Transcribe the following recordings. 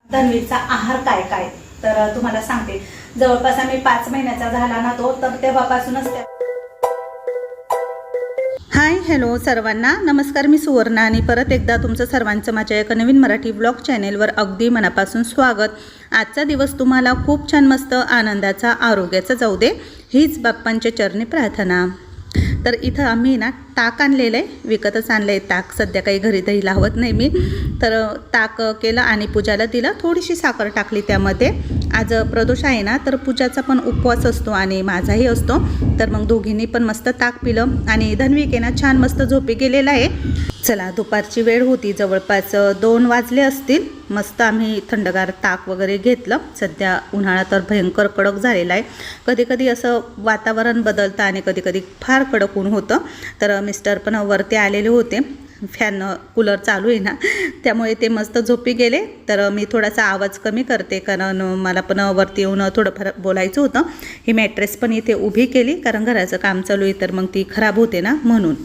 धन्वीचा आहार काय काय तर तुम्हाला सांगते. जवळपास आम्ही 5 महिन्याचा झाला ना तो, तर तेव्हापासूनच हाय हॅलो सर्वांना नमस्कार. मी सुवर्णा आणि परत एकदा तुमचं सर्वांचं माझ्या एका नवीन मराठी ब्लॉग चॅनेलवर अगदी मनापासून स्वागत. आजचा दिवस तुम्हाला खूप छान मस्त आनंदाचा आरोग्याचा जाऊ दे हीच बाप्पांच्या चरणी प्रार्थना. तर इथं आम्ही ना ताक आणलेलं आहे, विकतच आणलं आहे ताक. सध्या काही घरी दही लावत नाही मी, तर ताक केलं आणि पूजाला दिलं. थोडीशी साखर टाकली त्यामध्ये. आज प्रदोष आहे ना, तर पूजाचा पण उपवास असतो आणि माझाही असतो. तर मग दोघींनी पण मस्त ताक पिलं आणि धन्विक आहे ना छान मस्त झोपी गेलेला आहे. चला दुपारची वेळ होती, जवळपास 2 वाजले असतील. मस्त आम्ही थंडगार ताक वगैरे घेतलं. सध्या उन्हाळा तर भयंकर कडक झालेला आहे. कधी कधी असं वातावरण बदलतं आणि कधी कधी फार कडक ऊन होतं. तर मिस्टर पण वरती आलेले होते, फॅन कूलर चालू आहे ना, त्यामुळे ते मस्त झोपी गेले. तर मी थोडासा आवाज कमी करते, कारण मला पण वरती येऊन थोडंफार बोलायचं होतं. ही मॅट्रेस पण इथे उभी केली, कारण घराचं काम चालू आहे, तर मग ती खराब होते ना म्हणून.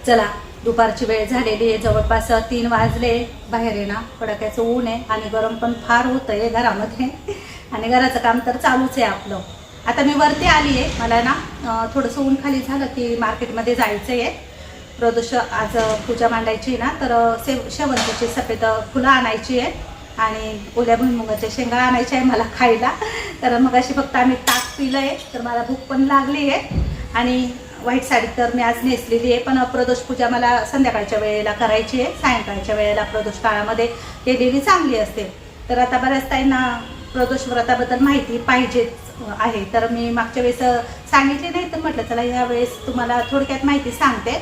चला दुपारची वेळ झालेली आहे, जवळपास 3 वाजले. बाहेर आहे ना कडाक्याचं ऊन आहे आणि गरम पण फार होतं आहे घरामध्ये आणि घराचं काम तर चालूच आहे आपलं. आता मी वरती आली आहे. मला ना थोडंसं ऊन खाली झालं की मार्केटमध्ये जायचं आहे. प्रदोष आज पूजा मांडायची ना, तर शेवंतीची सफेद फुलं आणायची आहे आणि ओल्या भुईमुगाच्या शेंगा आणायच्या आहे मला खायला. तर मग अशी फक्त आम्ही ताक पिलं आहे, तर मला भूक पण लागली आहे. आणि व्हाईट साडी तर मी आज नेसलेली आहे, पण प्रदोष पूजा मला संध्याकाळच्या वेळेला करायची आहे. सायंकाळच्या वेळेला प्रदोष काळामध्ये केलेली चांगली असते. तर आता बऱ्याच ताईंना प्रदोष व्रताबद्दल माहिती पाहिजेच आहे, तर मी मागच्या वेळेस सांगितली नाही, तर म्हटलं चला ह्या वेळेस तुम्हाला थोडक्यात माहिती सांगते.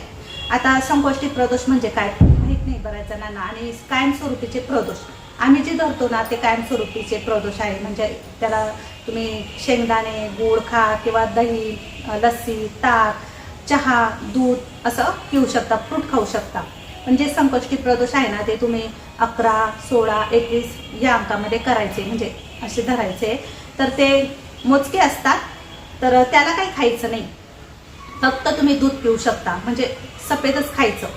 आता संकष्टी प्रदोष म्हणजे काय माहीत नाही बऱ्याच जणांना, आणि कायमस्वरूपीचे प्रदोष आम्ही जे धरतो ना ते कायमस्वरूपीचे प्रदोष आहे. म्हणजे त्याला तुम्ही शेंगदाणे गूळ खा किंवा दही, लस्सी, ताक, चहा, दूध असं पिऊ शकता, फ्रूट खाऊ शकता. पण जे संकष्टी प्रदोष आहे ना ते तुम्ही 11, 16, 21 या अंकामध्ये करायचे, म्हणजे असे धरायचे. तर ते मोजके असतात, तर त्याला काही खायचं नाही. फक्त तुम्ही दूध पिऊ शकता, म्हणजे सफेदच खायचं,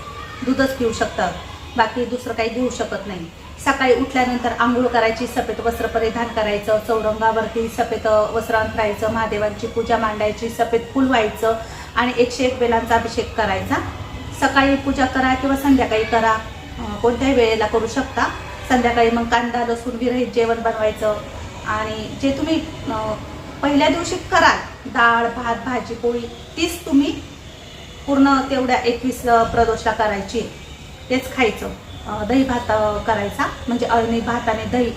दूधच पिऊ शकता, बाकी दुसरं काही घेऊ शकत नाही. सकाळी उठल्यानंतर आंघोळ करायची, सफेद वस्त्र परिधान करायचं, चौरंगावरती सफेद वस्त्र अंथरायचं, महादेवांची पूजा मांडायची, सफेद फूल व्हायचं आणि 101 बेलांचा अभिषेक करायचा. सकाळी पूजा करा किंवा संध्याकाळी करा, कोणत्याही वेळेला करू शकता. संध्याकाळी मग कांदा लसूण विरहित जेवण बनवायचं. आणि जे तुम्ही पहिल्या दिवशी कराल डाळ भात भाजी पोळी, तीच तुम्ही पूर्ण तेवढ्या 21 प्रदोषला करायची, तेच खायचं. दही भात करायचा, म्हणजे अळणी भात आणि दही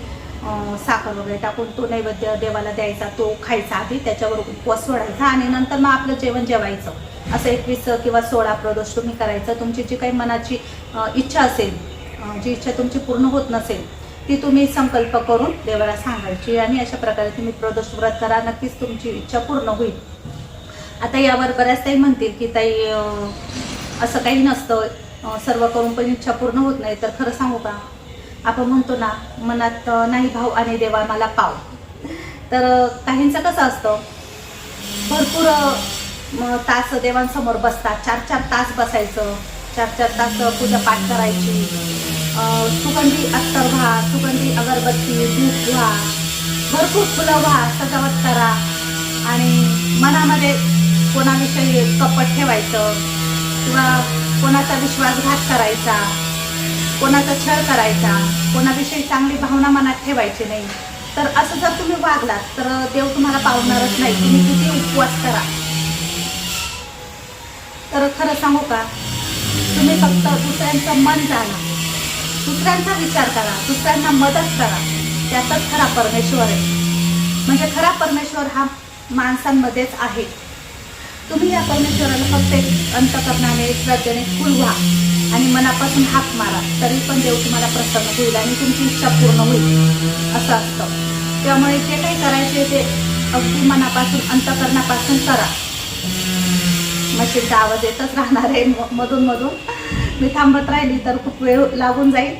साखर वगैरे टाकून तो नैवेद्य देवाला द्यायचा, तो खायचा आधी, त्याच्यावर उपवास सोडायचा आणि नंतर मग आपलं जेवण जेवायचं. असं 21 किंवा 16 प्रदोष तुम्ही करायचं. तुमची जी काही मनाची इच्छा असेल, जी इच्छा तुमची पूर्ण होत नसेल, ती तुम्ही संकल्प करून देवाला सांगायची आणि अशा प्रकारे तुम्ही प्रदोष व्रत करा, नक्कीच तुमची इच्छा पूर्ण होईल. आता यावर बऱ्याच ताई म्हणतील की ताई असं काही नसतं, सर्व करून पण इच्छा पूर्ण होत नाही. तर खरं सांगू का, आपण म्हणतो ना मनात नाही भाव आणि देवा मला पाव. तर काहींचं कसं असतं, भरपूर तास देवांसमोर बसतात, 4-4 तास बसायचं, 4-4 तास पूजा पाठ करायची. सुगंधी अत्तर व्हा, सुगंधी अगरबत्ती धूप व्हा, भरपूर फुलं व्हा, सजावट करा आणि मनामध्ये कोणाविषयी कपट ठेवायचं किंवा कोणाचा विश्वासघात करायचा, कोणाचा छळ करायचा, कोणाविषयी चांगली भावना मनात ठेवायची नाही. तर असं जर तुम्ही वागलात तर देव तुम्हाला पावणारच नाही, तुम्ही किती उपवास करा. तर खरं सांगू का, तुम्ही फक्त दुसऱ्यांचं मन जाणा, दुसऱ्यांचा विचार करा, दुसऱ्यांना मदत करा, त्यातच खरा परमेश्वर आहे. म्हणजे खरा परमेश्वर हा माणसांमध्येच आहे. तुम्ही या परमेश्वराला फक्त एक अंतःकरणाने श्रद्धेने फुल व्हा आणि मनापासून हाक मारा, तरी पण देव तुम्हाला प्रसन्न होईल आणि तुमची इच्छा पूर्ण होईल, असं असतं. त्यामुळे जे काही करायचे ते अगदी मनापासून अंतःकरणापासून करा. मशीनचा आवाज येतच राहणार आहे मधून मधून, मी थांबत राहिली तर खूप वेळ लागून जाईल.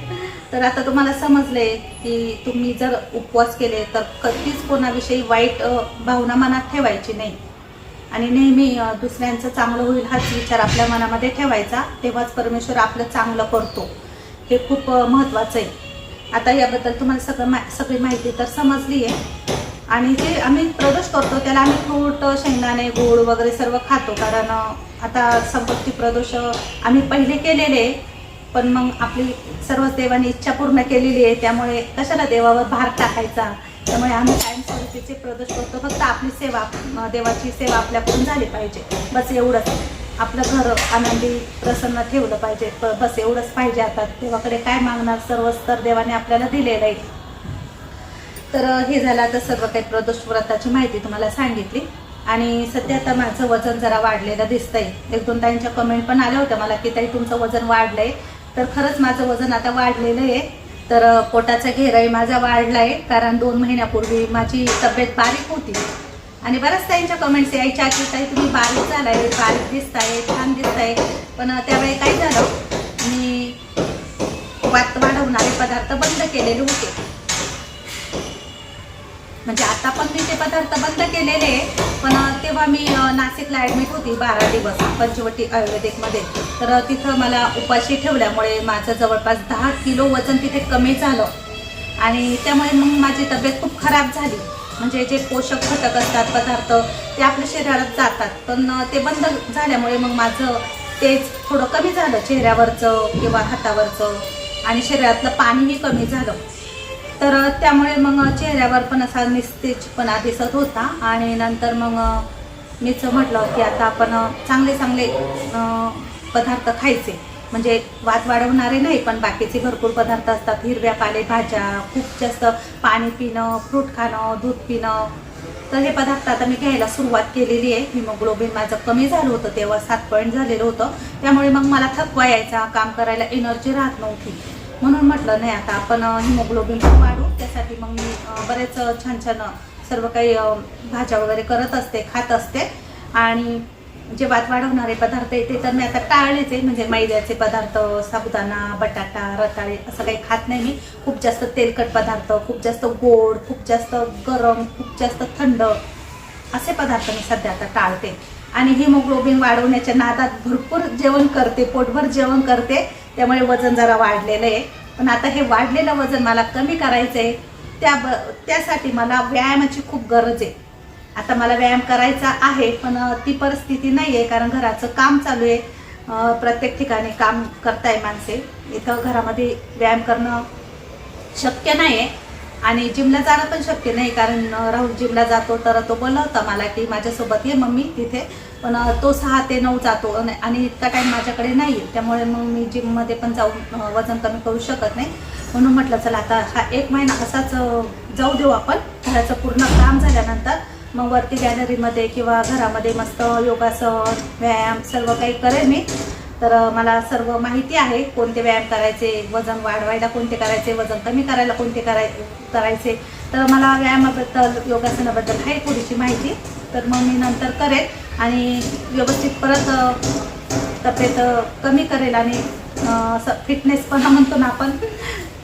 तर आता तुम्हाला समजले की तुम्ही जर उपवास केले तर कधीच कोणाविषयी वाईट भावना मनात ठेवायची नाही आणि नेहमी दुसऱ्यांचं चांगलं होईल हाच विचार आपल्या मनामध्ये ठेवायचा, तेव्हाच परमेश्वर आपलं चांगलं करतो. हे खूप महत्त्वाचं आहे. आता याबद्दल तुम्हाला सगळी माहिती तर समजली आहे. आणि जे आम्ही प्रदोष करतो त्याला आम्ही फ्रूट, शेंगदाणे, गूळ वगैरे सर्व खातो, कारण आता संपत्ती प्रदोष आम्ही पहिले केलेले, पण मग आपली सर्वच देवाने इच्छा पूर्ण केलेली आहे, त्यामुळे कशाला देवावर भार टाकायचा. त्यामुळे आम्ही कायमस्वरूपीचे प्रदोष करतो. फक्त आपली सेवा, देवाची सेवा आपल्याकडून झाली पाहिजे, बस एवढंच. आपलं घर आनंदी प्रसन्न ठेवलं पाहिजे, बस एवढंच पाहिजे. आता देवाकडे काय मागणार, सर्वच तर देवाने आपल्याला दिलेलं आहे. तर हे झालं आता सर्व काही प्रदोष व्रताची माहिती तुम्हाला सांगितली. आणि सध्या आता माझं वजन जरा वाढलेलं दिसतंय. 1-2 ताईंच्या कमेंट पण आल्या होत्या मला की ताई तुमचं वजन वाढलंय. तर खरंच माझं वजन आता वाढलेलं आहे. तर पोटाचा घेराही माझा वाढला आहे, कारण 2 महिन्यापूर्वी माझी तब्येत बारीक होती आणि बऱ्याच ताईंच्या कमेंट्स यायच्या की ताई तुम्ही बारीक झालाय, बारीक दिसताय, छान दिसताय. पण त्यावेळी काय झालं, मी वात वाढवणारे पदार्थ बंद केलेले होते. म्हणजे आता पण मी ते पदार्थ बंद केलेले, पण तेव्हा मी नाशिकला ॲडमिट होती 12 दिवस पंचवटी आयुर्वेदिकमध्ये. तर तिथं मला उपाशी ठेवल्यामुळे माझं जवळपास 10 किलो वजन तिथे कमी झालं आणि त्यामुळे मग माझी तब्येत खूप खराब झाली. म्हणजे जे पोषक घटक असतात पदार्थ ते आपल्या शरीरात जातात, पण ते बंद झाल्यामुळे मग माझं तेज थोडं कमी झालं, चेहऱ्यावरचं किंवा हातावरचं, आणि शरीरातलं पाणीही कमी झालं. तर त्यामुळे मग चेहऱ्यावर पण असा निस्तेजपणा दिसत होता. आणि नंतर मग मीच म्हटलं की आता आपण चांगले पदार्थ खायचे, म्हणजे वात वाढवणारे नाही पण बाकीचे भरपूर पदार्थ असतात, हिरव्या पालेभाज्या, खूप जास्त पाणी पिणं, फ्रूट खाणं, दूध पिणं. तर हे पदार्थ आता मी घ्यायला सुरुवात केलेली आहे. हिमोग्लोबिन माझं कमी झालं होतं, तेव्हा 7 पॉईंट झालेलं होतं, त्यामुळे मग मला थकवा यायचा, काम करायला एनर्जी राहत नव्हती. म्हणून म्हटलं नाही आता आपण हिमोग्लोबिन वाढू. त्यासाठी मग मी बरेच छान सर्व काही भाज्या वगैरे करत असते, खात असते. आणि जे वात वाढवणारे पदार्थ आहे ते तर मी आता टाळलेच आहे, म्हणजे मैद्याचे पदार्थ, साबुदाणा, बटाटा, रताळे असं काही खात नाही मी. खूप जास्त तेलकट पदार्थ, खूप जास्त गोड, खूप जास्त गरम, खूप जास्त थंड असे पदार्थ मी सध्या आता टाळते. आणि हिमोग्लोबिन वाढवण्याच्या नादात भरपूर जेवण करते, पोटभर जेवण करते, त्यामुळे वजन जरा वाढलेलं आहे. पण आता हे वाढलेलं वजन मला कमी करायचं आहे, त्यासाठी मला व्यायामाची खूप गरज आहे. आता मला व्यायाम करायचा आहे, पण ती परिस्थिती नाही आहे, कारण घराचं काम चालू आहे. प्रत्येक ठिकाणी काम करताय माणसे, इथं घरामध्ये व्यायाम करणं शक्य नाही आहे. आणि जिमला जाणं पण शक्य नाही, कारण राहुल जिमला जातो, तर तो बोलवता मला की माझ्यासोबत ये मम्मी तिथे, पण तो 6 ते 9 जातो आणि इतका टाईम माझ्याकडे नाही आहे. त्यामुळे मग मी जिममध्ये पण जाऊन वजन कमी करू शकत नाही. म्हणून म्हटलं चला आता हा 1 महिना असाच जाऊ देऊ आपण. घराचं पूर्ण काम झाल्यानंतर मग वरती गॅलरीमध्ये किंवा घरामध्ये मस्त योगासन, व्यायाम सर्व काही करेन मी. तर मला सर्व माहिती आहे, कोणते व्यायाम करायचे, वजन वाढवायला कोणते करायचे, वजन कमी करायला कोणते करायचे. तर मला व्यायामाबद्दल, योगासनाबद्दल आहे थोडीशी माहिती, तर मग मी नंतर करेन आणि व्यवस्थित परत तब्येत कमी करेल आणि फिटनेसपणा म्हणतो ना आपण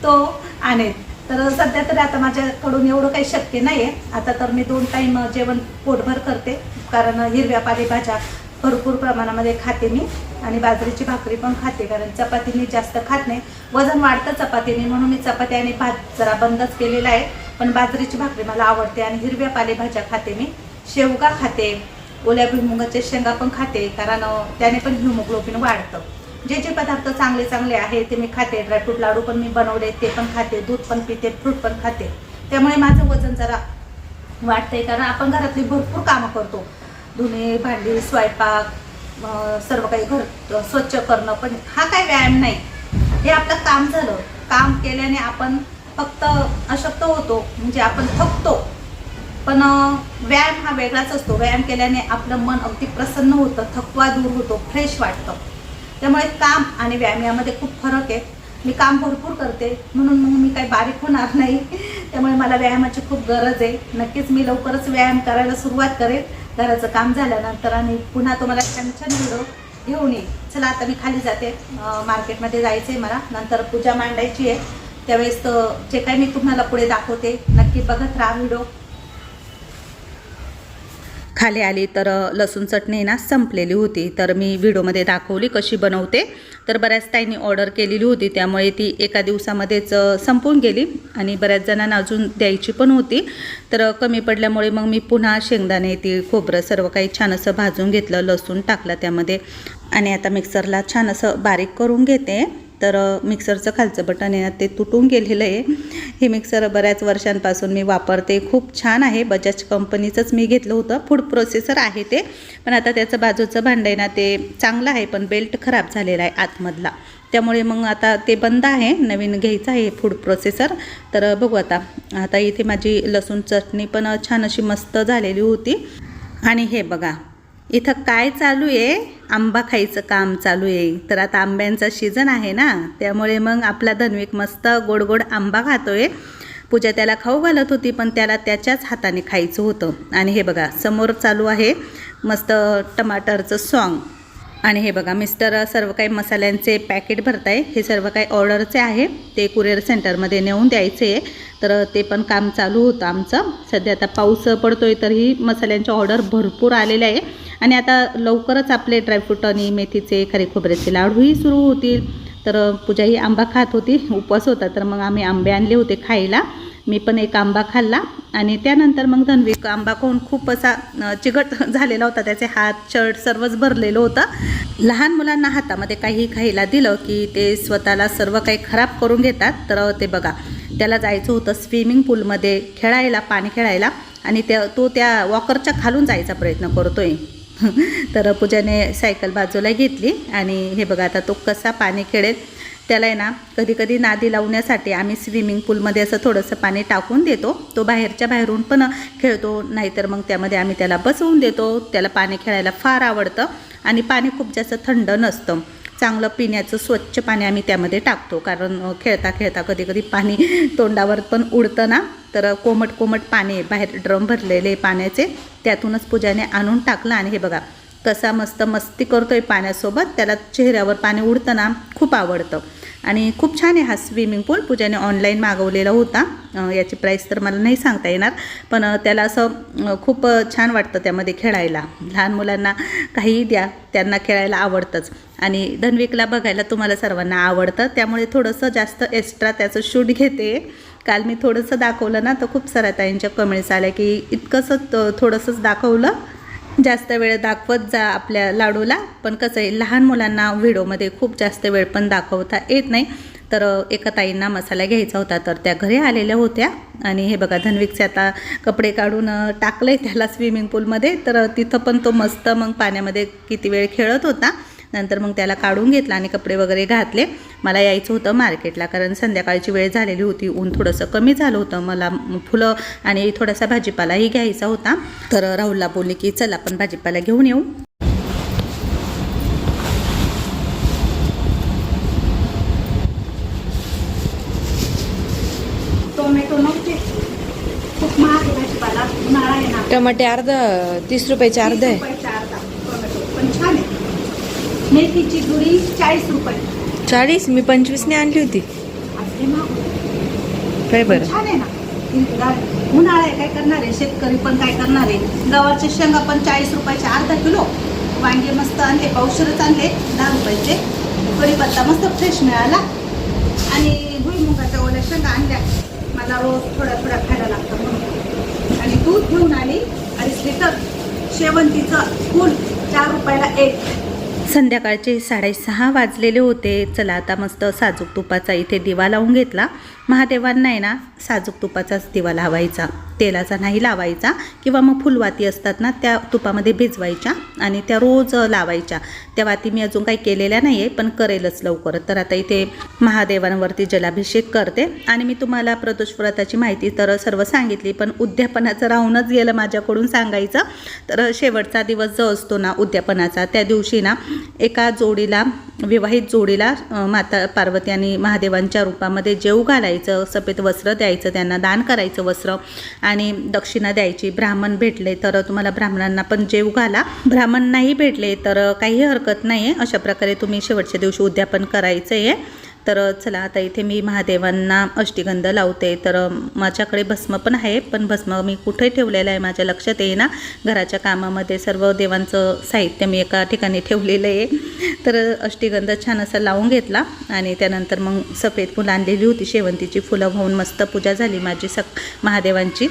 तो आणेल. तर सध्या तरी आता माझ्याकडून एवढं काही शक्य नाही आहे. आता तर मी 2 टाईम जेवण पोटभर करते, कारण हिरव्या पालेभाज्या भरपूर प्रमाणामध्ये खाते मी आणि बाजरीची भाकरी पण खाते, कारण चपाती मी जास्त खात नाही. वजन वाढतं चपातीने, म्हणून मी चपाती आणि भात जरा बंदच केलेला आहे. पण बाजरीची भाकरी मला आवडते आणि हिरव्या पालेभाज्या खाते मी. शेवगा खाते, ओल्या भुईमुगाच्या शेंगा पण खाते, कारण त्याने पण हिमोग्लोबिन वाढतं. जे जे पदार्थ चांगले आहे ते मी खाते. ड्रायफ्रूट लाडू पण मी बनवले, ते पण खाते. दूध पण पिते, फ्रूट पण खाते. त्यामुळे माझं वजन जरा वाढतंय, कारण आपण घरातली भरपूर कामं करतो, धुणे, भांडी, स्वयंपाक, सर्व काही घर स्वच्छ करणं. पण हा काही व्यायाम नाही, हे आपलं काम झालं. काम केल्याने आपण फक्त अशक्त होतो, म्हणजे आपण थकतो. पण व्यायाम हा वेगळाच असतो. व्यायाम केल्याने आपलं मन अगदी प्रसन्न होतं, थकवा दूर होतो, फ्रेश वाटतं. त्यामुळे काम आणि व्यायाम यामध्ये खूप फरक आहे. मी काम भरपूर करते, म्हणून मग मी काही बारीक होणार नाही. त्यामुळे मला व्यायामाची खूप गरज आहे. नक्कीच मी लवकरच व्यायाम करायला सुरुवात करेन घराचं काम झाल्यानंतर, आणि पुन्हा तुम्हाला छान व्हिडिओ घेऊन येईल. चला आता मी खाली जाते, मार्केटमध्ये जायचं आहे मला, नंतर पूजा मांडायची आहे. त्यावेळेस जे काही मी तुम्हाला पुढे दाखवते नक्की बघत राहा व्हिडिओ. खाली आली तर लसूण चटणी ना संपलेली होती, तर मी व्हिडिओमध्ये दाखवली कशी बनवते. तर बऱ्याच ताईंनी ऑर्डर केलेली होती, त्यामुळे ती एका दिवसामध्येच संपून गेली आणि बऱ्याच जणांना अजून द्यायची पण होती. तर कमी पडल्यामुळे मग मी पुन्हा शेंगदाणे, तीळ, खोबरं सर्व काही छान असं भाजून घेतलं, लसूण टाकला त्यामध्ये आणि आता मिक्सरला छान असं बारीक करून घेते. तर मिक्सरचं खालचं बटन आहे ना ते तुटून गेलेलं आहे. हे मिक्सर बऱ्याच वर्षांपासून मी वापरते, खूप छान आहे. बजाज कंपनीचंच मी घेतलं होतं, फूड प्रोसेसर आहे ते. पण आता त्याचं बाजूचं भांडं आहे ना ते चांगलं आहे, पण बेल्ट खराब झालेला आहे आतमधला, त्यामुळे मग आता ते बंद आहे. नवीन घ्यायचं आहे फूड प्रोसेसर. तर बघू आता इथे माझी लसूण चटणी पण छान अशी मस्त झालेली होती. आणि हे बघा इथं काय चालू आहे, आंबा खायचं काम चालू आहे. तर आता आंब्यांचा सीझन आहे ना, त्यामुळे मग आपला धन्विक मस्त गोड गोड आंबा खातोय. पूजा त्याला खाऊ घालत होती, पण त्याला त्याच्याच हाताने खायचं होतं. आणि हे बघा समोर चालू आहे मस्त टमाटरचं सॉंग. आणि हे बघा मिस्टर सर्व काही मसाल्यांचे पॅकेट भरताय. हे सर्व काही ऑर्डरचे आहे, ते कुरिअर सेंटरमध्ये नेऊन द्यायचे आहे. तर ते पण काम चालू होतं आमचं. सध्या आता पाऊस पडतोय तरीही मसाल्यांचे ऑर्डर भरपूर आलेले आहे. आणि आता लवकरच आपले ड्रायफ्रूट आणि मेथीचे खारी खोबऱ्याचे लाडूही सुरू होतील. तर पूजा ही आंबा खात होती, उपवास होता, तर मग आम्ही आंबे आणले होते खायला. मी पण एक आंबा खाल्ला आणि त्यानंतर मग धन्विक आंबा खाऊन खूप असा चिकट झालेला होता. त्याचे हात शर्ट सर्वच भरलेलं होतं. लहान मुलांना हातामध्ये काही खायला दिलं की ते स्वतःला सर्व काही खराब करून घेतात. तर ते बघा त्याला जायचं होतं स्विमिंग पूलमध्ये खेळायला, पाणी खेळायला, आणि तो त्या वॉकरच्या खालून जायचा प्रयत्न करतोय. तर पूजाने सायकल बाजूला घेतली आणि हे बघा आता तो कसा पाणी खेळेल. त्याला आहे ना कधी कधी नादी लावण्यासाठी आम्ही स्विमिंग पूलमध्ये असं थोडंसं पाणी टाकून देतो. तो बाहेरच्या बाहेरून पण खेळतो, नाहीतर मग त्यामध्ये आम्ही त्याला बसवून देतो. त्याला पाणी खेळायला फार आवडतं आणि पाणी खूप जास्त थंड नसतं. चांगलं पिण्याचं स्वच्छ पाणी आम्ही त्यामध्ये टाकतो, कारण खेळता खेळता कधी कधी पाणी तोंडावर पण उडतं ना. तर कोमट कोमट पाणी बाहेर ड्रम भरलेले पाण्याचे, त्यातूनच पूजाने आणून टाकलं. आणि हे बघा कसा मस्त मस्ती करतोय पाण्यासोबत. त्याला चेहऱ्यावर पाणी उडतं ना, खूप आवडतं. आणि खूप छान आहे हा स्विमिंग पूल. पूजाने ऑनलाईन मागवलेला होता. याची प्राईस तर मला नाही सांगता येणार, पण त्याला असं खूप छान वाटतं त्यामध्ये खेळायला. लहान मुलांना काहीही द्या, त्यांना खेळायला आवडतंच. आणि धन्विकला बघायला तुम्हाला सर्वांना आवडतं, त्यामुळे थोडंसं जास्त एक्स्ट्रा त्याचं शूट घेते. काल मी थोडंसं दाखवलं ना, तर खूप साऱ्या ताईंच्या कमेंट्स आल्या की इतकंसं थोडंसंच दाखवलं, जास्त वेळ दाखवत जा आपल्या लाडूला. पण कसं आहे लहान मुलांना व्हिडिओमध्ये खूप जास्त वेळ पण दाखवता येत नाही. तर एका ताईंना मसाला घ्यायचा होता, तर त्या घरी आलेल्या होत्या. आणि हे बघा धन्विकचे आता कपडे काढून टाकले त्याला स्विमिंग पूलमध्ये. तर तिथं पण तो मस्त मग पाण्यामध्ये किती वेळ खेळत होता. नंतर मग त्याला काढून घेतला आणि कपडे वगैरे घातले. मला यायचं होतं मार्केटला, कारण संध्याकाळची वेळ झालेली होती, ऊन थोडंसं कमी झालं होतं. मला फुलं आणि थोडासा भाजीपालाही घ्यायचा होता. तर राहुलला बोलले की चल आपण भाजीपाला घेऊन येऊ. टोमॅटो नव्हते, खूप महाग आहे भाजीपाला, उन्हाळा आहे ना. टमाटे अर्धा 30 रुपयाचे अर्धा आहे. 30 रुपयाचे अर्धा टोमॅटो, पण छान आहे. मेथीची जुडी 40 रुपये. 40? मी 25 ने आणली होती. असले महाग. काय बरं, छान आहे ना. उन्हाळा आहे, काय करणार आहे शेतकरी, पण काय करणार आहे. गव्हाच्या शेंगा पण 40 रुपयाचे अर्धा किलो. वांगे मस्त आणले, पावशेरच आणले 10 रुपयाचे. कढीपत्ता मस्त फ्रेश मिळाला. आणि भुईमुगाच्या ओल्या शेंगा आणल्या, मला रोज थोड्या थोड्या खायला लागतं म्हणून. आणि दूध घेऊन आली 2.5 लिटर. शेवंतीचं फूल 4 रुपयाला 1. संध्याकाळचे 6:30 वाजलेले होते. चला आता मस्त साजूक तुपाचा इथे दिवा लावून घेतला. महादेवांना आहे ना साजूक तुपाचाच दिवा लावायचा, तेलाचा नाही लावायचा. किंवा मग फुलवाती असतात ना, त्या तुपामध्ये भिजवायच्या आणि त्या रोज लावायच्या. त्या वाती मी अजून काही केलेल्या नाही आहे, पण करेलच लवकर. तर आता इथे महादेवांवरती जलाभिषेक करते. आणि मी तुम्हाला प्रदोष व्रताची माहिती तर सर्व सांगितली, पण उद्यापनाचं राहूनच गेलं माझ्याकडून सांगायचं. तर शेवटचा दिवस जो असतो ना उद्यापनाचा, त्या दिवशी ना एका जोडीला, विवाहित जोडीला माता पार्वती आणि महादेवांच्या रूपामध्ये जेवू घालायचं, सफेद वस्त्र द्यायचं, त्यांना दान करायचं वस्त्र आणि दक्षिणा द्यायची. ब्राह्मण भेटले तर तुम्हाला ब्राह्मणांना पण जेवू घाला, ब्राह्मण नाही भेटले तर काही हरकत नाही आहे. अशा प्रकारे तुम्ही शेवटच्या दिवशी उद्यापन करायचं आहे. तर चला आता इथे मी महादेवांना अष्टगंध लावते. तर माझ्याकडे भस्म पण आहे, पण भस्म मी कुठे ठेवलेलं आहे माझ्या लक्षात येईना. घराच्या कामामध्ये सर्व देवांचं साहित्य मी एका ठिकाणी ठेवलेलं आहे. तर अष्टगंध छान असा लावून घेतला आणि त्यानंतर मग सफेद फुलं आणलेली होती, शेवंतीची फुलं वाहून मस्त पूजा झाली माझी महादेवांची.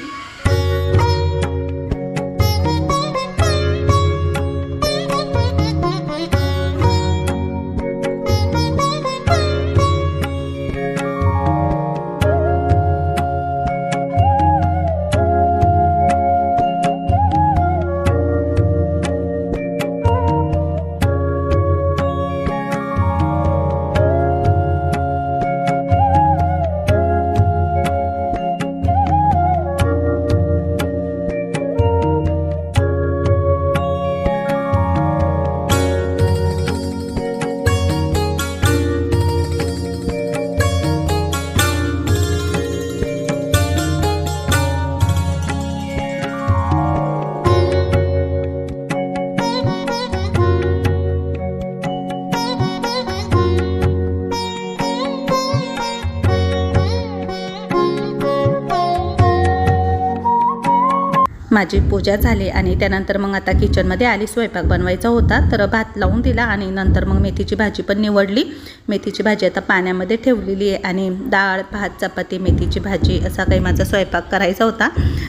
माझी पूजा झाली आणि त्यानंतर मग आता किचनमध्ये आली. स्वयंपाक बनवायचा होता तर भात लावून दिला आणि नंतर मग मेथीची भाजी पण निवडली. मेथीची भाजी आता पाण्यामध्ये ठेवलेली आहे आणि डाळ भात चपाती मेथीची भाजी असा काही माझा स्वयंपाक करायचा होता.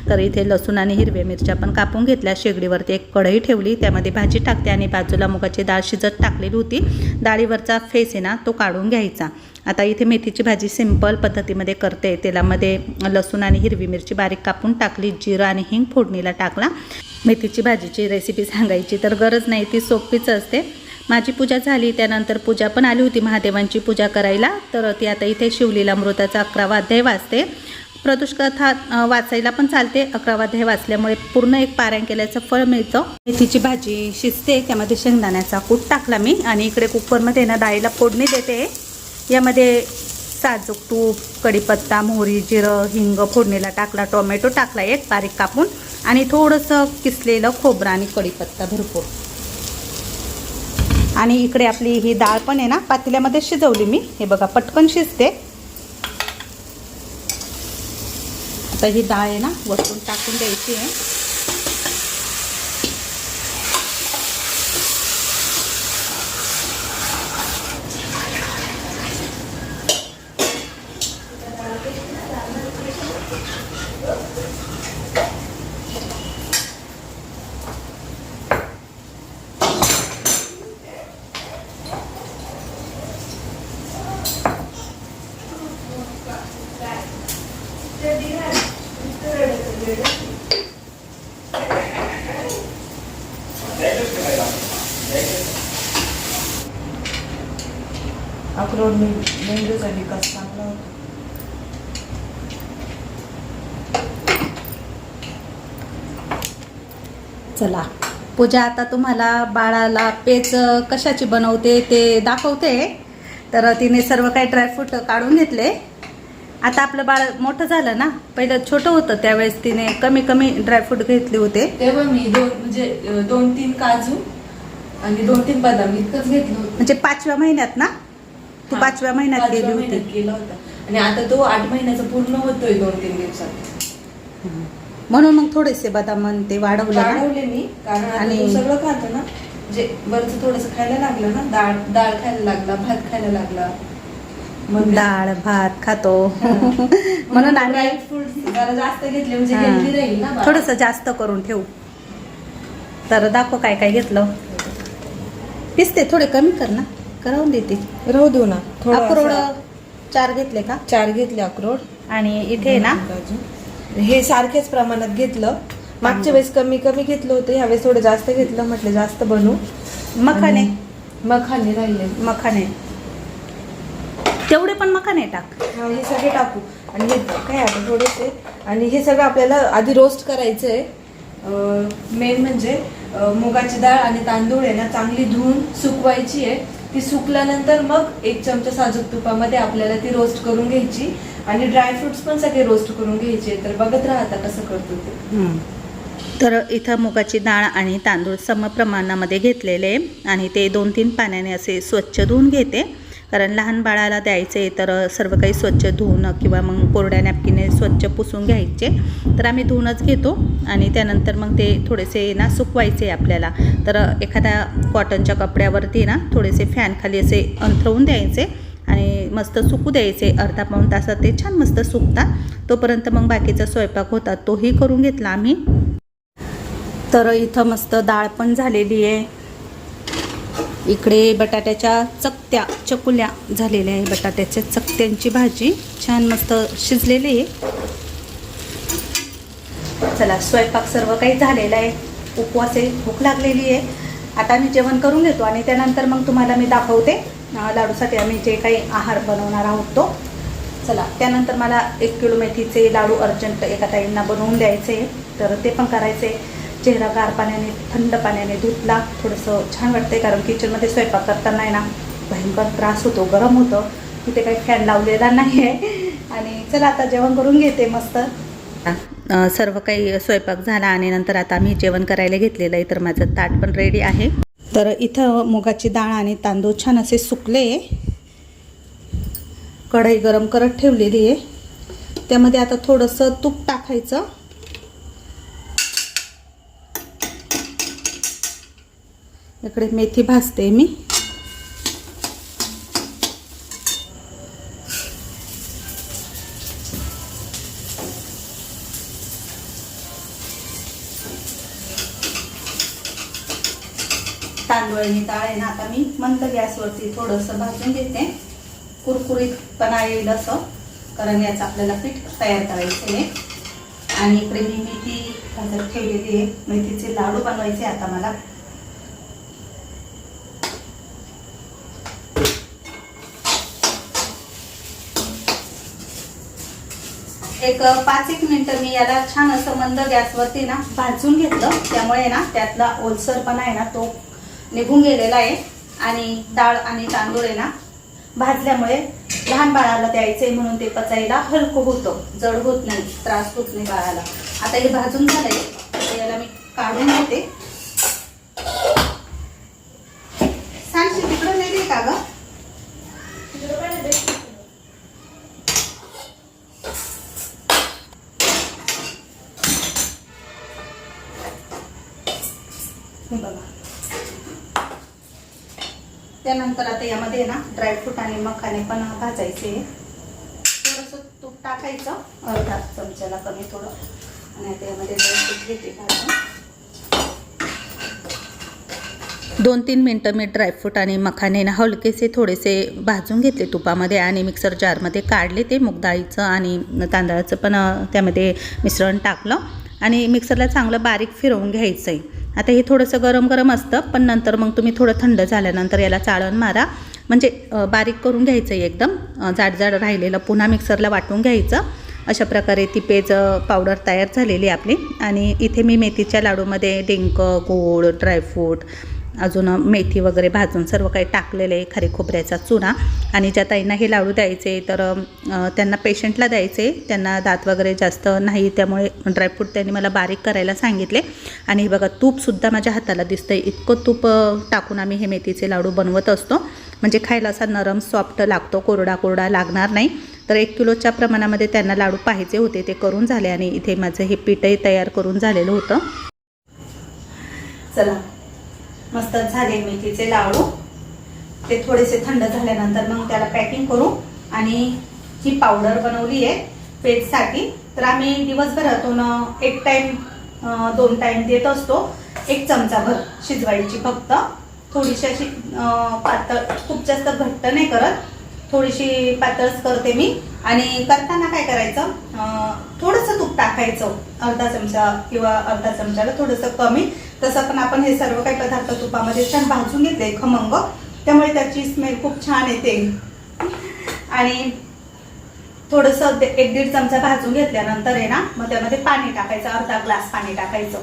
तर इथे लसूण आणि हिरव्या मिरच्या पण कापून घेतल्या. शेगडीवरती एक कढई ठेवली, त्यामध्ये भाजी टाकते आणि बाजूला मुगाची डाळ शिजत टाकलेली होती. डाळीवरचा फेस आहे ना तो काढून घ्यायचा. आता इथे मेथीची भाजी सिंपल पद्धतीमध्ये करते. तेलामध्ये लसूण आणि हिरवी मिरची बारीक कापून टाकली, जिरं आणि हिंग फोडणीला टाकला. मेथीची भाजीची रेसिपी सांगायची तर गरज नाही, ती सोपीच असते. माझी पूजा झाली, त्यानंतर पूजा पण आली होती महादेवांची पूजा करायला. तर ती आता इथे शिवलीलामृताचा 11वा अध्याय वाचते. प्रदोष कथा वाचायला पण चालते. 11वा अध्याय वाचल्यामुळे पूर्ण एक पारायण केल्याचं फळ मिळतं. मेथीची भाजी शिजते, त्यामध्ये शेंगदाण्याचा कूट टाकला मी आणि इकडे कुकरमध्ये ना डाळीला फोडणी देते. यामध्ये साजूक तूप, कढीपत्ता, मोहरी, जिरं, हिंग फोडणीला टाकला, टोमॅटो टाकला एक बारीक कापून आणि थोडंसं किसलेलं खोबरं आणि कढीपत्ता भरपूर. आणि इकडे आपली ही डाळ पण आहे ना पातेल्यामध्ये शिजवली मी. हे बघा पटकन शिजते. आता ही डाळ आहे ना वरतून टाकून द्यायची आहे. अक्रोड मेंदूसाठी कसं चांगला होता. चला पूजा आता तुम्हाला बाळाला पेज कशाची बनवते ते दाखवते. तर तिने सर्व काही ड्रायफ्रूट काढून घेतले. आता आपलं बाळ मोठं झालं ना, पहिलं छोटं होतं त्यावेळेस तिने कमी कमी ड्रायफ्रूट घेतले होते. तेव्हा मी 2-3 काजू आणि 2-3 बदाम इतकंच घेतलं होतं. म्हणजे 5व्या महिन्यात ना, तू 5व्या महिन्यात गेली होती. केला होता आणि आता तो 8 महिन्याचा पूर्ण होतोय 2-3 दिवसात. म्हणून मग थोडेसे बदाम ते वाढवले मी, कारण आणि आणि सगळं खातो ना, म्हणजे वरचं थोडंसं खायला लागलं ना, डाळ खायला लागला, भात खायला लागला, मग डाळ भात खातो. म्हणून आम्ही फ्रुट्स जरा जास्त घेतले म्हणजे हेल्दी राहील ना. थोडंसं जास्त करून ठेवू. तर दाखव काय काय घेतलं. पिस्ते थोडे कमी कर ना, करावून देते. राहू देऊ ना. अक्रोड 4 घेतले का? 4 घेतले अक्रोड. आणि इथे ना हे सारखेच प्रमाणात घेतलं. मागच्या वेळेस कमी घेतलं होतं, ह्यावेळेस थोडं जास्त घेतलं. म्हटलं जास्त बनवू. मखाने राहिले. मखाने तेवढे पण मखाने टाक. हे सगळे टाकू. आणि हे काय आता थोडेसे. आणि हे सगळं आपल्याला आधी रोस्ट करायचंय. मेन म्हणजे मुगाची डाळ आणि तांदूळ आहे ना चांगली धुवून सुकवायची आहे. ती सुकल्यानंतर मग 1 चमचा साजूक तुपामध्ये आपल्याला ती रोस्ट करून घ्यायची. आणि ड्रायफ्रुट्स पण सगळे रोस्ट करून घ्यायचे. तर बघत राहता कसं करतो ते. तर इथं मुगाची डाळ आणि तांदूळ समप्रमाणामध्ये घेतलेले आणि ते 2-3 पाण्याने असे स्वच्छ धुवून घेते. कारण लहान बाळाला द्यायचे तर सर्व काही स्वच्छ धुवून किंवा मग कोरड्या नॅपकिने स्वच्छ पुसून घ्यायचे. तर आम्ही धुवूनच घेतो आणि त्यानंतर मग ते थोडेसे ना सुकवायचे आपल्याला. तर एखाद्या कॉटनच्या कपड्यावरती ना थोडेसे फॅन खाली असे अंथरवून द्यायचे आणि मस्त सुकू द्यायचे. अर्धा पाऊण तासात ते छान मस्त सुकतात. तोपर्यंत मग बाकीचा स्वयंपाक होता तोही करून घेतला आम्ही. तर इथं मस्त डाळ पण झालेली आहे. इकडे बटाट्याच्या चकुल्या झालेल्या आहे. बटाट्याच्या चकत्यांची भाजी छान मस्त शिजलेली आहे. चला स्वयंपाक सर्व काही झालेला आहे. उपवास आहे, भूक लागलेली आहे. आता मी जेवण करून घेतो आणि त्यानंतर मग तुम्हाला मी दाखवते लाडूसाठी आम्ही जे काही आहार बनवणार आहोत तो. चला त्यानंतर मला 1 किलो मेथीचे लाडू अर्जंट एका ताईंना बनवून द्यायचे, तर ते पण करायचे. चेहरा गार पाण्याने थंड पाण्याने धुतला. थोडंसं छान वाटतंय कारण किचनमध्ये स्वयंपाक करताना आहे ना भयंकर त्रास होतो, गरम होतं. तिथे काही फॅन लावलेला नाही आहे. आणि चला आता जेवण करून घेते मस्त. सर्व काही स्वयंपाक झाला आणि नंतर आता मी जेवण करायला घेतलेलं आहे. तर माझं ताट पण रेडी आहे. तर इथं मुगाची डाळ आणि तांदूळ छान असे सुकले. कढई गरम करत ठेवलेली आहे. त्यामध्ये आता थोडंसं तूप टाकायचं. इकडे मेथी भाजते मी. तांदूळ आणि डाळ आहे ना आता मी मंद गॅसवरती थोडंसं भाजून घेते. कुरकुरीतपणा येईल असं, कारण याचं आपल्याला पीठ तयार करायचं आहे. आणि इकडे मी मेथी भाजत ठेवलेली आहे. मेथीचे लाडू बनवायचे आता मला. एक 5-1 मिनिटं मी याला छान असं मंद गॅसवरती ना भाजून घेतलं. त्यामुळे ना त्यातला ओलसरपणा आहे ना तो निघून गेलेला आहे. आणि डाळ आणि तांदूळ आहे ना भाजल्यामुळे लहान बाळाला द्यायचे म्हणून ते पचायला हलकं होतं, जड होत नाही, त्रास होत नाही बाळाला. आता हे भाजून झालंय, तर याला मी काढून घेते. सांगशी तिकडं नाही दे का ग? बघा. त्यानंतर आता यामध्ये ना ड्रायफ्रूट आणि मखाने पण भाजायचे. थोडंसं तूप टाकायचं, अर्धा चमच्याला कमी थोडं. आणि आता यामध्ये ड्रायफ्रूट घेते भाजून. 2-3 मिनटं मी ड्रायफ्रूट आणि मखाने ना हलकेसे थोडेसे भाजून घेतले तुपामध्ये आणि मिक्सर जारमध्ये काढले. ते मूग डाळीचं आणि तांदळाचं पण त्यामध्ये मिश्रण टाकलं आणि मिक्सरला चांगलं बारीक फिरवून घ्यायचं आहे. आता हे थोडंसं गरम गरम असतं, पण नंतर मग तुम्ही थोडं थंड झाल्यानंतर याला चाळण मारा. म्हणजे बारीक करून घ्यायचं आहे एकदम. जाड राहिलेलं पुन्हा मिक्सरला वाटून घ्यायचं. अशा प्रकारे ती पेज पावडर तयार झालेली आपली. आणि इथे मी मेथीच्या लाडूमध्ये डिंक, गूळ, ड्रायफ्रूट, अजून मेथी वगैरे भाजून सर्व काही टाकलेलं आहे. खारी खोबऱ्याचा चुना. आणि ज्या ताईंना हे लाडू द्यायचे तर त्यांना पेशंटला द्यायचे, त्यांना दात वगैरे जास्त नाही, त्यामुळे ड्रायफ्रूट त्यांनी मला बारीक करायला सांगितले. आणि हे बघा तूपसुद्धा माझ्या हाताला दिसतं आहे. इतकं तूप टाकून आम्ही हे मेथीचे लाडू बनवत असतो. म्हणजे खायला असा नरम सॉफ्ट लागतो, कोरडा लागणार नाही. तर 1 किलोच्या प्रमाणामध्ये त्यांना लाडू पाहिजे होते, ते करून झाले. आणि इथे माझं हे पीठही तयार करून झालेलं होतं. चला मस्त झाले मेथीचे लाडू. ते थोडेसे थंड झाल्यानंतर मग त्याला पॅकिंग करू. आणि ही पावडर बनवली आहे पेजसाठी. तर आम्ही दिवसभरातून 1 टाईम 2 टाईम देत असतो. 1 चमचाभर शिजवायची फक्त. थोडीशी अशी पातळ, खूप जास्त घट्ट नाही करत, थोडीशी पातळच करते मी. आणि करताना काय करायचं, थोडंसं तूप टाकायचं, अर्धा चमचा किंवा अर्धा चमचाला थोडंसं कमी. तसं पण आपण हे सर्व काही पदार्थ तुपामध्ये छान भाजून घेतले खमंग, त्यामुळे त्याची स्मेल खूप छान येते. आणि थोडंसं 1-1.5 चमचा भाजून घेतल्यानंतर आहे ना मग त्यामध्ये पाणी टाकायचं, अर्धा ग्लास पाणी टाकायचं.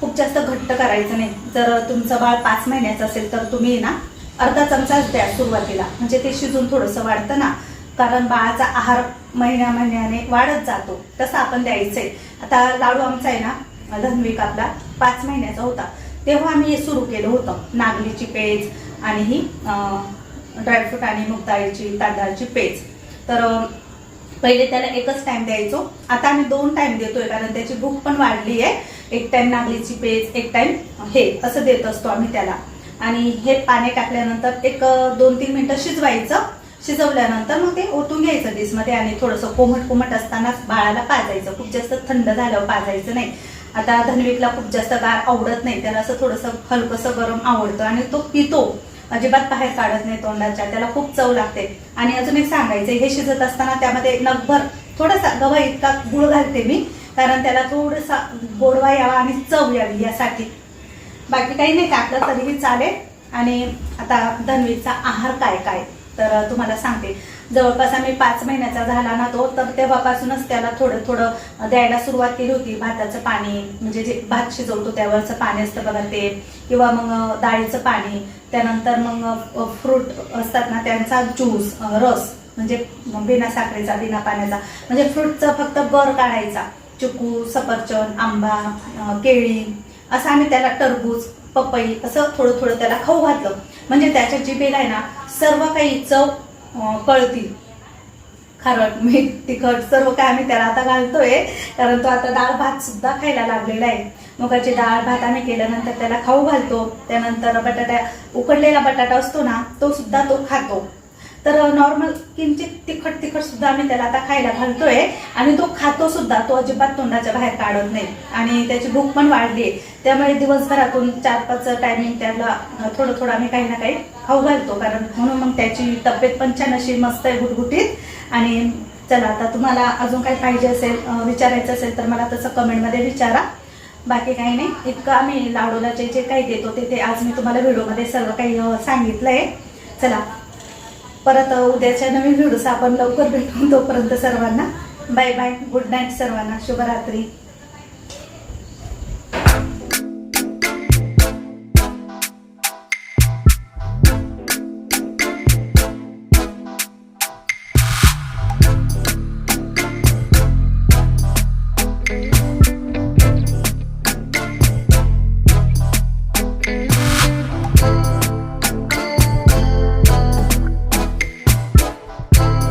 खूप जास्त घट्ट करायचं नाही. जर तुमचं बाळ 5 महिन्याचं असेल तर तुम्ही ना अर्धा चमचाच द्या सुरुवातीला, म्हणजे ते शिजून थोडंसं वाढतं ना. कारण बाळाचा आहार महिन्याने वाढत जातो, तसं आपण द्यायचंय. आता लाडू आमचा आहे ना धन्वीक आपला 5 महिन्याचा होता तेव्हा आम्ही हे सुरू केलं होतं. नागलीची पेज आणि ही ड्रायफ्रूट आणि मूग डाळीची तांदळाची पेज. तर पहिले त्याला एकच टाइम द्यायचो, आता आम्ही 2 टाइम देतोय कारण त्याची भूक पण वाढली आहे. एक टाइम नागलीची पेज, एक टाइम हे असं देत असतो आम्ही त्याला. आणि हे पाणी टाकल्यानंतर एक 2-3 मिनिटं शिजवायचं. शिजवल्यानंतर मग ते ओतून घ्यायचं डिशमध्ये आणि थोडंसं कोमट असतानाच बाळाला पाजायचं. खूप जास्त थंड झाल्यावर पाजायचं नाही. आता धन्विकला खूप जास्त गार आवडत नाही, त्याला असं थोडंसं हलकंसं गरम आवडतं आणि तो पितो, अजिबात बाहेर काढत नाही तोंडाच्या, त्याला खूप चव लागते. आणि अजून एक सांगायचं, हे शिजत असताना त्यामध्ये नगभर थोडासा गव्हा इतका गुळ घालते मी, कारण त्याला थोडासा गोडवा यावा आणि चव यावी यासाठी. बाकी काही नाही टाकलं तरीही चालेल. आणि आता धन्वीचा आहार काय काय तर तुम्हाला सांगते. जवळपास आम्ही 5 महिन्याचा झाला ना तो, तर तेव्हापासूनच त्याला थोडं थोडं द्यायला सुरुवात केली होती. भाताचं पाणी, म्हणजे जे भात शिजवतो त्यावरचं पाणी असतं बघा ते, किंवा मग डाळीचं पाणी, त्यानंतर मग फ्रूट असतात ना त्यांचा ज्यूस, रस, म्हणजे बिना साखरेचा बिना पाण्याचा, म्हणजे फ्रूटचा फक्त गर काढायचा. चिकू, सफरचंद, आंबा, केळी, असं आम्ही त्याला टरबूज, पपई असं थोडं थोडं त्याला खाऊ घातलं. म्हणजे त्याच्या जिभेला आहे ना सर्व काही चव कळतील. खारट, मीठ, तिखट सर्व काय आम्ही त्याला आता घालतोय, कारण तो आता डाळ भात सुद्धा खायला लागलेला आहे. मुगाची डाळ भात आम्ही केल्यानंतर त्याला खाऊ घालतो. त्यानंतर उकडलेला बटाटा असतो ना तो सुद्धा तो खातो. तर नॉर्मल किंचित तिखट सुद्धा आम्ही त्याला आता खायला घालतोय आणि तो खातो सुद्धा. तो अजिबात तोंडाच्या बाहेर काढत नाही आणि त्याची भूक पण वाढली आहे. त्यामुळे दिवसभरातून 4-5 टायमिंग त्याला थोडं थोडं आम्ही काही ना काही खाऊ घालतो, कारण म्हणून मग त्याची तब्येत पण छान अशी मस्त आहे, गुटगुटीत. आणि चला, आता तुम्हाला अजून काही पाहिजे असेल, विचारायचं असेल तर मला तसं कमेंटमध्ये विचारा. बाकी काही नाही, इतकं आम्ही लाडूला जे काही देतो ते आज मी तुम्हाला व्हिडिओमध्ये सर्व काही सांगितलंय. चला, परत उद्याच्या नवीन व्हिडिओस आपण लवकर भेटू. तोपर्यंत सर्वांना बाय बाय, गुड नाईट सर्वांना, शुभरात्री.